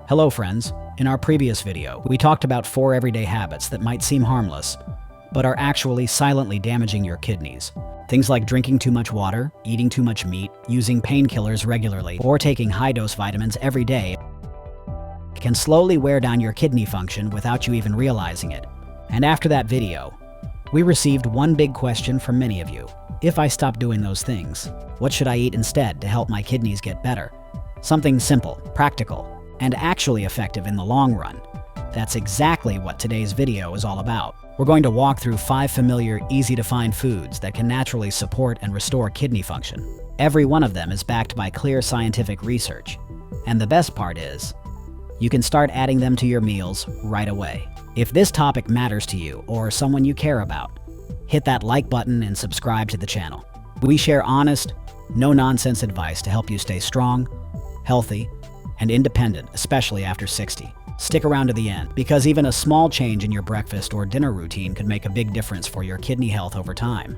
Hello friends, in our previous video, we talked about 4 everyday habits that might seem harmless, but are actually silently damaging your kidneys. Things like drinking too much water, eating too much meat, using painkillers regularly, or taking high-dose vitamins every day can slowly wear down your kidney function without you even realizing it. And after that video, we received one big question from many of you. If I stop doing those things, what should I eat instead to help my kidneys get better? Something simple, practical, and actually effective in the long run. That's exactly what today's video is all about. We're going to walk through 5 familiar, easy-to-find foods that can naturally support and restore kidney function. Every one of them is backed by clear scientific research. And the best part is, you can start adding them to your meals right away. If this topic matters to you or someone you care about, hit that like button and subscribe to the channel. We share honest, no-nonsense advice to help you stay strong, healthy, and independent, especially after 60. Stick around to the end, because even a small change in your breakfast or dinner routine could make a big difference for your kidney health over time.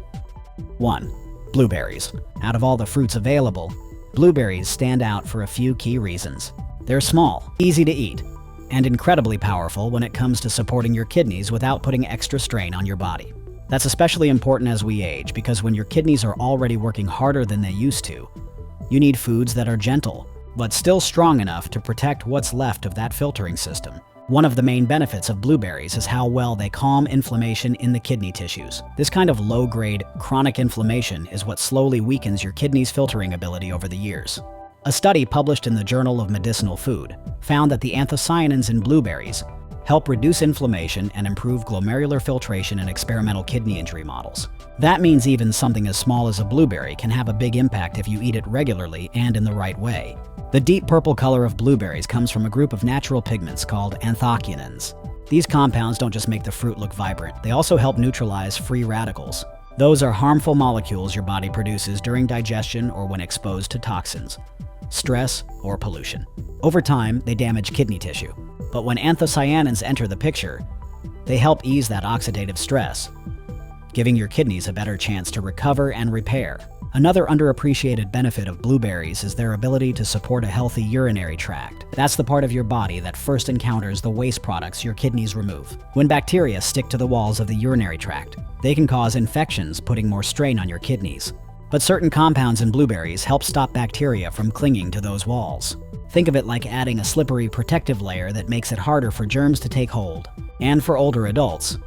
1. Blueberries. Out of all the fruits available, blueberries stand out for a few key reasons. They're small, easy to eat, and incredibly powerful when it comes to supporting your kidneys without putting extra strain on your body. That's especially important as we age, because when your kidneys are already working harder than they used to, you need foods that are gentle, but still strong enough to protect what's left of that filtering system. One of the main benefits of blueberries is how well they calm inflammation in the kidney tissues. This kind of low-grade, chronic inflammation is what slowly weakens your kidney's filtering ability over the years. A study published in the Journal of Medicinal Food found that the anthocyanins in blueberries help reduce inflammation and improve glomerular filtration in experimental kidney injury models. That means even something as small as a blueberry can have a big impact if you eat it regularly and in the right way. The deep purple color of blueberries comes from a group of natural pigments called anthocyanins. These compounds don't just make the fruit look vibrant, they also help neutralize free radicals. Those are harmful molecules your body produces during digestion or when exposed to toxins, stress, or pollution. Over time, they damage kidney tissue. But when anthocyanins enter the picture, they help ease that oxidative stress, giving your kidneys a better chance to recover and repair. Another underappreciated benefit of blueberries is their ability to support a healthy urinary tract. That's the part of your body that first encounters the waste products your kidneys remove. When bacteria stick to the walls of the urinary tract, they can cause infections, putting more strain on your kidneys. But certain compounds in blueberries help stop bacteria from clinging to those walls. Think of it like adding a slippery protective layer that makes it harder for germs to take hold. And for older adults,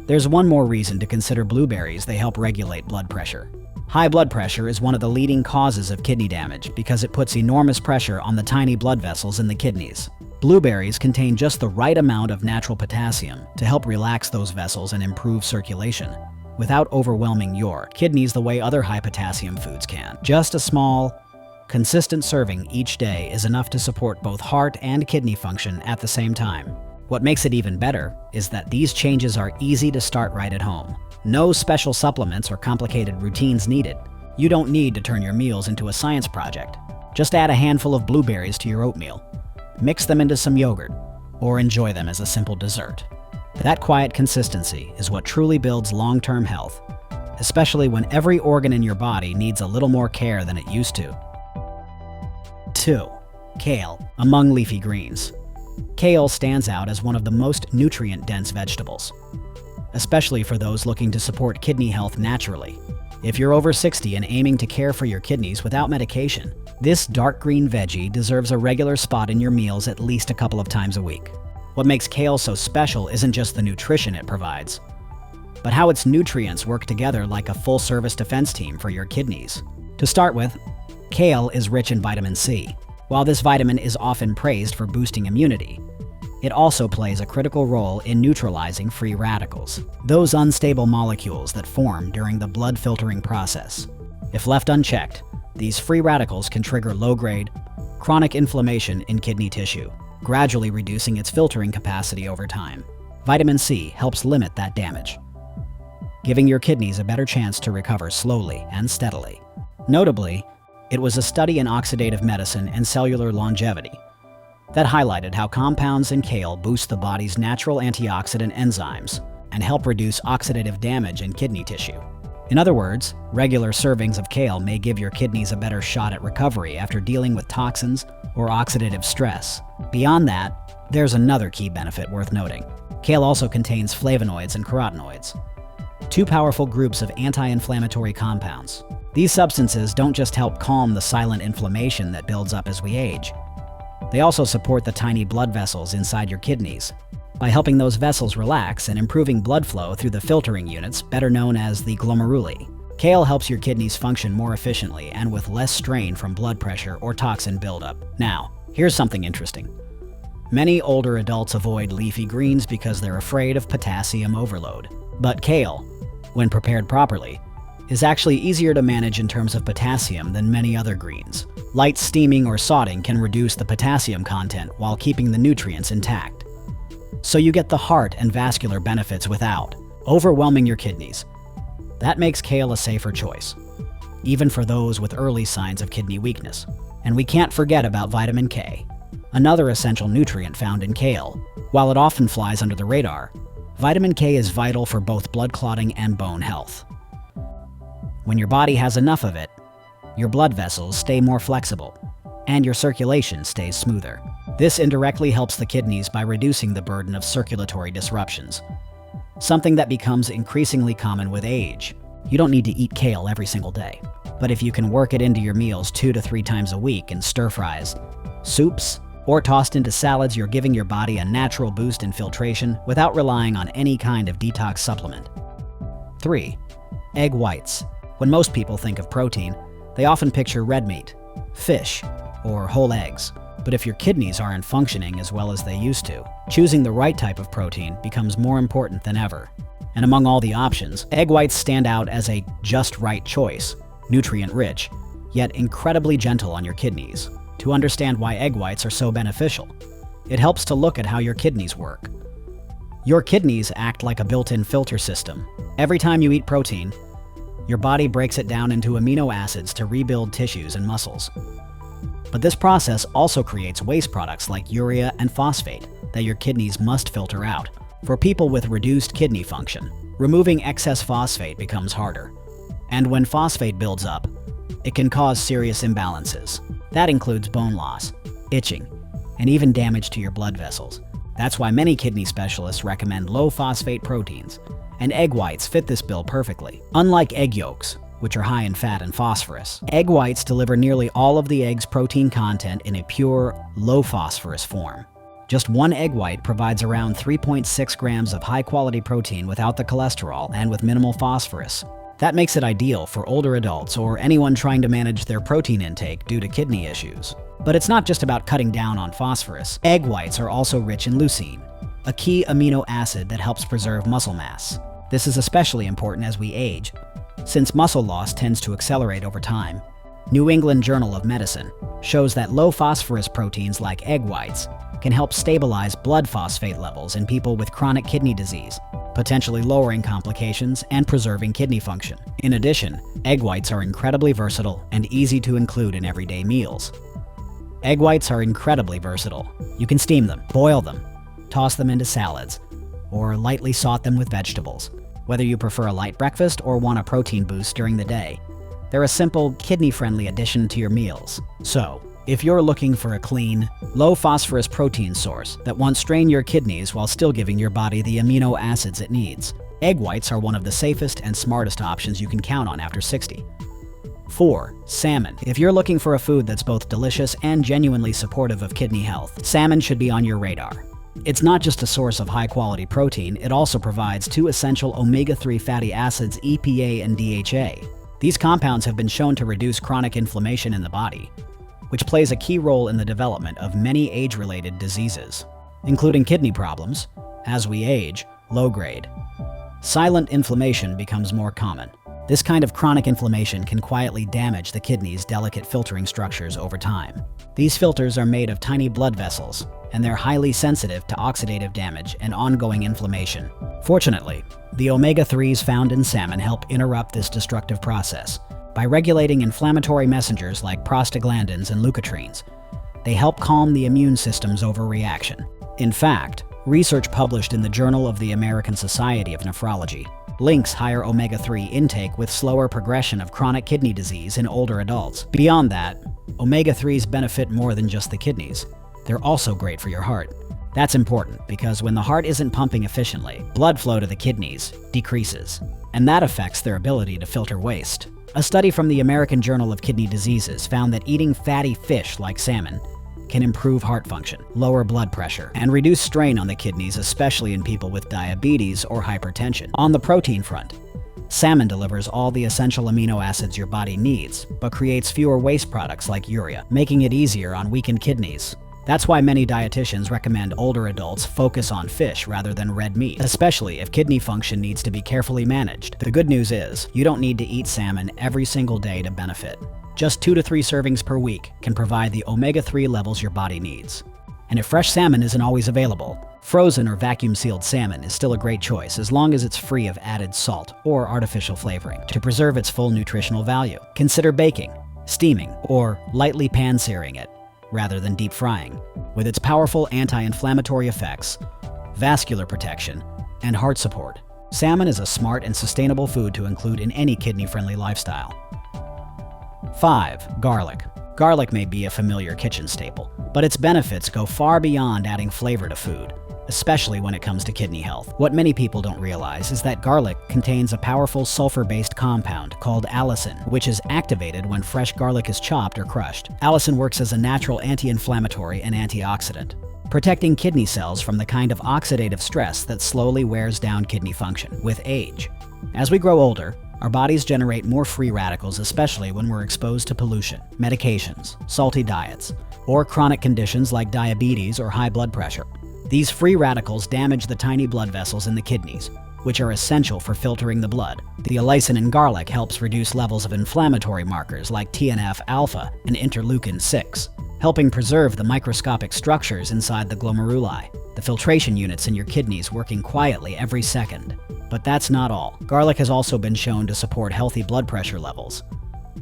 there's one more reason to consider blueberries: they help regulate blood pressure. High blood pressure is one of the leading causes of kidney damage because it puts enormous pressure on the tiny blood vessels in the kidneys. Blueberries contain just the right amount of natural potassium to help relax those vessels and improve circulation, without overwhelming your kidneys the way other high-potassium foods can. Just a small, consistent serving each day is enough to support both heart and kidney function at the same time. What makes it even better is that these changes are easy to start right at home. No special supplements or complicated routines needed. You don't need to turn your meals into a science project. Just add a handful of blueberries to your oatmeal, mix them into some yogurt, or enjoy them as a simple dessert. That quiet consistency is what truly builds long-term health, especially when every organ in your body needs a little more care than it used to. 2. Kale. Among leafy greens, kale stands out as one of the most nutrient-dense vegetables, especially for those looking to support kidney health naturally. If you're over 60 and aiming to care for your kidneys without medication, this dark green veggie deserves a regular spot in your meals at least a couple of times a week. What makes kale so special isn't just the nutrition it provides, but how its nutrients work together like a full-service defense team for your kidneys. To start with, kale is rich in vitamin C. While this vitamin is often praised for boosting immunity, it also plays a critical role in neutralizing free radicals, those unstable molecules that form during the blood filtering process. If left unchecked, these free radicals can trigger low-grade, chronic inflammation in kidney tissue, gradually reducing its filtering capacity over time. Vitamin C helps limit that damage, giving your kidneys a better chance to recover slowly and steadily. Notably, it was a study in oxidative medicine and cellular longevity that highlighted how compounds in kale boost the body's natural antioxidant enzymes and help reduce oxidative damage in kidney tissue. In other words, regular servings of kale may give your kidneys a better shot at recovery after dealing with toxins or oxidative stress. Beyond that, there's another key benefit worth noting. Kale also contains flavonoids and carotenoids, two powerful groups of anti-inflammatory compounds. These substances don't just help calm the silent inflammation that builds up as we age. They also support the tiny blood vessels inside your kidneys by helping those vessels relax and improving blood flow through the filtering units, better known as the glomeruli. Kale helps your kidneys function more efficiently and with less strain from blood pressure or toxin buildup. Now, here's something interesting. Many older adults avoid leafy greens because they're afraid of potassium overload. But kale, when prepared properly, is actually easier to manage in terms of potassium than many other greens. Light steaming or sauteing can reduce the potassium content while keeping the nutrients intact. So you get the heart and vascular benefits without overwhelming your kidneys. That makes kale a safer choice, even for those with early signs of kidney weakness. And we can't forget about vitamin K, another essential nutrient found in kale. While it often flies under the radar, vitamin K is vital for both blood clotting and bone health. When your body has enough of it, your blood vessels stay more flexible, and your circulation stays smoother. This indirectly helps the kidneys by reducing the burden of circulatory disruptions, something that becomes increasingly common with age. You don't need to eat kale every single day, but if you can work it into your meals 2 to 3 times a week in stir-fries, soups, or tossed into salads, you're giving your body a natural boost in filtration without relying on any kind of detox supplement. 3. Egg whites. When most people think of protein, they often picture red meat, fish, or whole eggs. But if your kidneys aren't functioning as well as they used to, choosing the right type of protein becomes more important than ever. And among all the options, egg whites stand out as a just right choice, nutrient-rich, yet incredibly gentle on your kidneys. To understand why egg whites are so beneficial, it helps to look at how your kidneys work. Your kidneys act like a built-in filter system. Every time you eat protein, your body breaks it down into amino acids to rebuild tissues and muscles. But this process also creates waste products like urea and phosphate that your kidneys must filter out. For people with reduced kidney function, removing excess phosphate becomes harder. And when phosphate builds up, it can cause serious imbalances. That includes bone loss, itching, and even damage to your blood vessels. That's why many kidney specialists recommend low-phosphate proteins, and egg whites fit this bill perfectly. Unlike egg yolks, which are high in fat and phosphorus, egg whites deliver nearly all of the egg's protein content in a pure, low-phosphorus form. Just one egg white provides around 3.6 grams of high-quality protein without the cholesterol and with minimal phosphorus. That makes it ideal for older adults or anyone trying to manage their protein intake due to kidney issues. But it's not just about cutting down on phosphorus. Egg whites are also rich in leucine, a key amino acid that helps preserve muscle mass. This is especially important as we age, since muscle loss tends to accelerate over time. New England Journal of Medicine shows that low-phosphorus proteins like egg whites can help stabilize blood phosphate levels in people with chronic kidney disease, potentially lowering complications and preserving kidney function. In addition, egg whites are incredibly versatile and easy to include in everyday meals. Egg whites are incredibly versatile. You can steam them, boil them, toss them into salads, or lightly saute them with vegetables. Whether you prefer a light breakfast or want a protein boost during the day, they're a simple, kidney-friendly addition to your meals. So, if you're looking for a clean, low-phosphorus protein source that won't strain your kidneys while still giving your body the amino acids it needs, egg whites are one of the safest and smartest options you can count on after 60. 4. Salmon. If you're looking for a food that's both delicious and genuinely supportive of kidney health, salmon should be on your radar. It's not just a source of high-quality protein, it also provides 2 essential omega-3 fatty acids, EPA and DHA. These compounds have been shown to reduce chronic inflammation in the body, which plays a key role in the development of many age-related diseases, including kidney problems. As we age, low-grade, silent inflammation becomes more common. This kind of chronic inflammation can quietly damage the kidney's delicate filtering structures over time. These filters are made of tiny blood vessels, and they're highly sensitive to oxidative damage and ongoing inflammation. Fortunately, the omega-3s found in salmon help interrupt this destructive process. By regulating inflammatory messengers like prostaglandins and leukotrienes, they help calm the immune system's overreaction. In fact, research published in the Journal of the American Society of Nephrology links higher omega-3 intake with slower progression of chronic kidney disease in older adults. Beyond that, omega-3s benefit more than just the kidneys. They're also great for your heart. That's important because when the heart isn't pumping efficiently, blood flow to the kidneys decreases, and that affects their ability to filter waste. A study from the American Journal of Kidney Diseases found that eating fatty fish like salmon can improve heart function, lower blood pressure, and reduce strain on the kidneys, especially in people with diabetes or hypertension. On the protein front, salmon delivers all the essential amino acids your body needs, but creates fewer waste products like urea, making it easier on weakened kidneys. That's why many dietitians recommend older adults focus on fish rather than red meat, especially if kidney function needs to be carefully managed. The good news is, you don't need to eat salmon every single day to benefit. Just 2 to 3 servings per week can provide the omega-3 levels your body needs. And if fresh salmon isn't always available, frozen or vacuum-sealed salmon is still a great choice as long as it's free of added salt or artificial flavoring to preserve its full nutritional value. Consider baking, steaming, or lightly pan-searing it, rather than deep frying. With its powerful anti-inflammatory effects, vascular protection, and heart support, salmon is a smart and sustainable food to include in any kidney-friendly lifestyle. 5. Garlic. Garlic may be a familiar kitchen staple, but its benefits go far beyond adding flavor to food, especially when it comes to kidney health. What many people don't realize is that garlic contains a powerful sulfur-based compound called allicin, which is activated when fresh garlic is chopped or crushed. Allicin works as a natural anti-inflammatory and antioxidant, protecting kidney cells from the kind of oxidative stress that slowly wears down kidney function with age. As we grow older, our bodies generate more free radicals, especially when we're exposed to pollution, medications, salty diets, or chronic conditions like diabetes or high blood pressure. These free radicals damage the tiny blood vessels in the kidneys, which are essential for filtering the blood. The allicin in garlic helps reduce levels of inflammatory markers like TNF-alpha and interleukin-6, helping preserve the microscopic structures inside the glomeruli, the filtration units in your kidneys working quietly every second. But that's not all. Garlic has also been shown to support healthy blood pressure levels,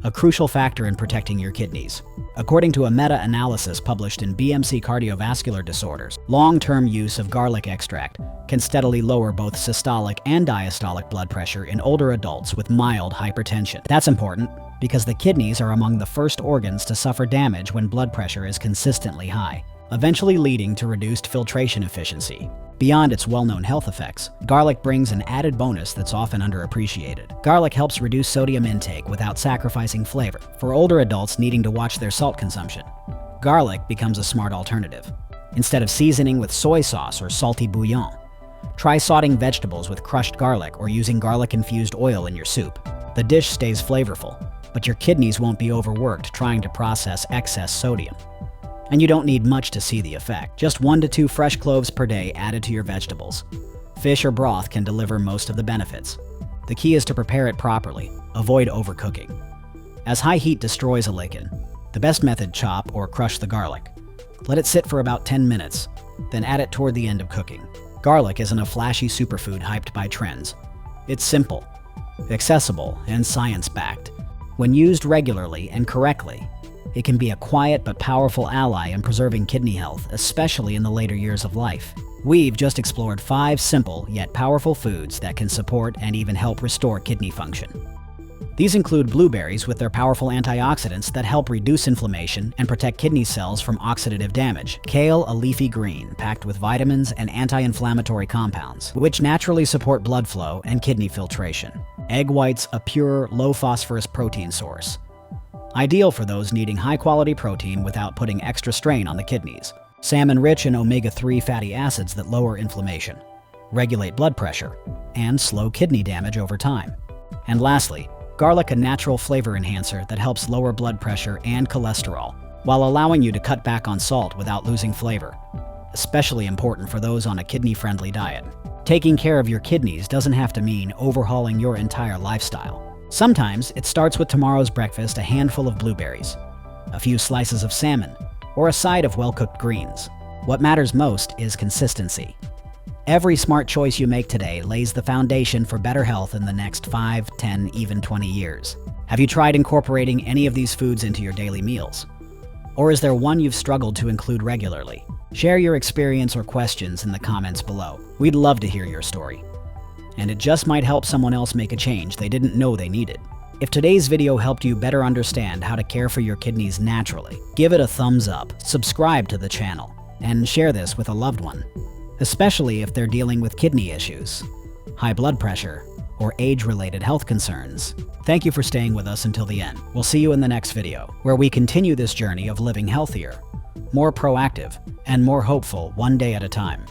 a crucial factor in protecting your kidneys. According to a meta-analysis published in BMC Cardiovascular Disorders, long-term use of garlic extract can steadily lower both systolic and diastolic blood pressure in older adults with mild hypertension. That's important because the kidneys are among the first organs to suffer damage when blood pressure is consistently high, eventually leading to reduced filtration efficiency. Beyond its well-known health effects, garlic brings an added bonus that's often underappreciated. Garlic helps reduce sodium intake without sacrificing flavor. For older adults needing to watch their salt consumption, garlic becomes a smart alternative. Instead of seasoning with soy sauce or salty bouillon, try sauteing vegetables with crushed garlic or using garlic-infused oil in your soup. The dish stays flavorful, but your kidneys won't be overworked trying to process excess sodium. And you don't need much to see the effect. Just 1 to 2 fresh cloves per day added to your vegetables. Fish or broth can deliver most of the benefits. The key is to prepare it properly. Avoid overcooking, as high heat destroys a lichen. The best method: chop or crush the garlic. Let it sit for about 10 minutes, then add it toward the end of cooking. Garlic isn't a flashy superfood hyped by trends. It's simple, accessible, and science-backed. When used regularly and correctly, it can be a quiet but powerful ally in preserving kidney health, especially in the later years of life. We've just explored 5 simple yet powerful foods that can support and even help restore kidney function. These include blueberries with their powerful antioxidants that help reduce inflammation and protect kidney cells from oxidative damage. Kale, a leafy green packed with vitamins and anti-inflammatory compounds, which naturally support blood flow and kidney filtration. Egg whites, a pure, low-phosphorus protein source, ideal for those needing high-quality protein without putting extra strain on the kidneys. Salmon rich in omega-3 fatty acids that lower inflammation, regulate blood pressure, and slow kidney damage over time. And lastly, garlic, a natural flavor enhancer that helps lower blood pressure and cholesterol, while allowing you to cut back on salt without losing flavor. Especially important for those on a kidney-friendly diet. Taking care of your kidneys doesn't have to mean overhauling your entire lifestyle. Sometimes it starts with tomorrow's breakfast: a handful of blueberries, a few slices of salmon, or a side of well-cooked greens. What matters most is consistency. Every smart choice you make today lays the foundation for better health in the next 5, 10, even 20 years. Have you tried incorporating any of these foods into your daily meals? Or is there one you've struggled to include regularly? Share your experience or questions in the comments below. We'd love to hear your story. and it just might help someone else make a change they didn't know they needed. If today's video helped you better understand how to care for your kidneys naturally, give it a thumbs up, subscribe to the channel, and share this with a loved one, especially if they're dealing with kidney issues, high blood pressure, or age-related health concerns. Thank you for staying with us until the end. We'll see you in the next video, where we continue this journey of living healthier, more proactive, and more hopeful one day at a time.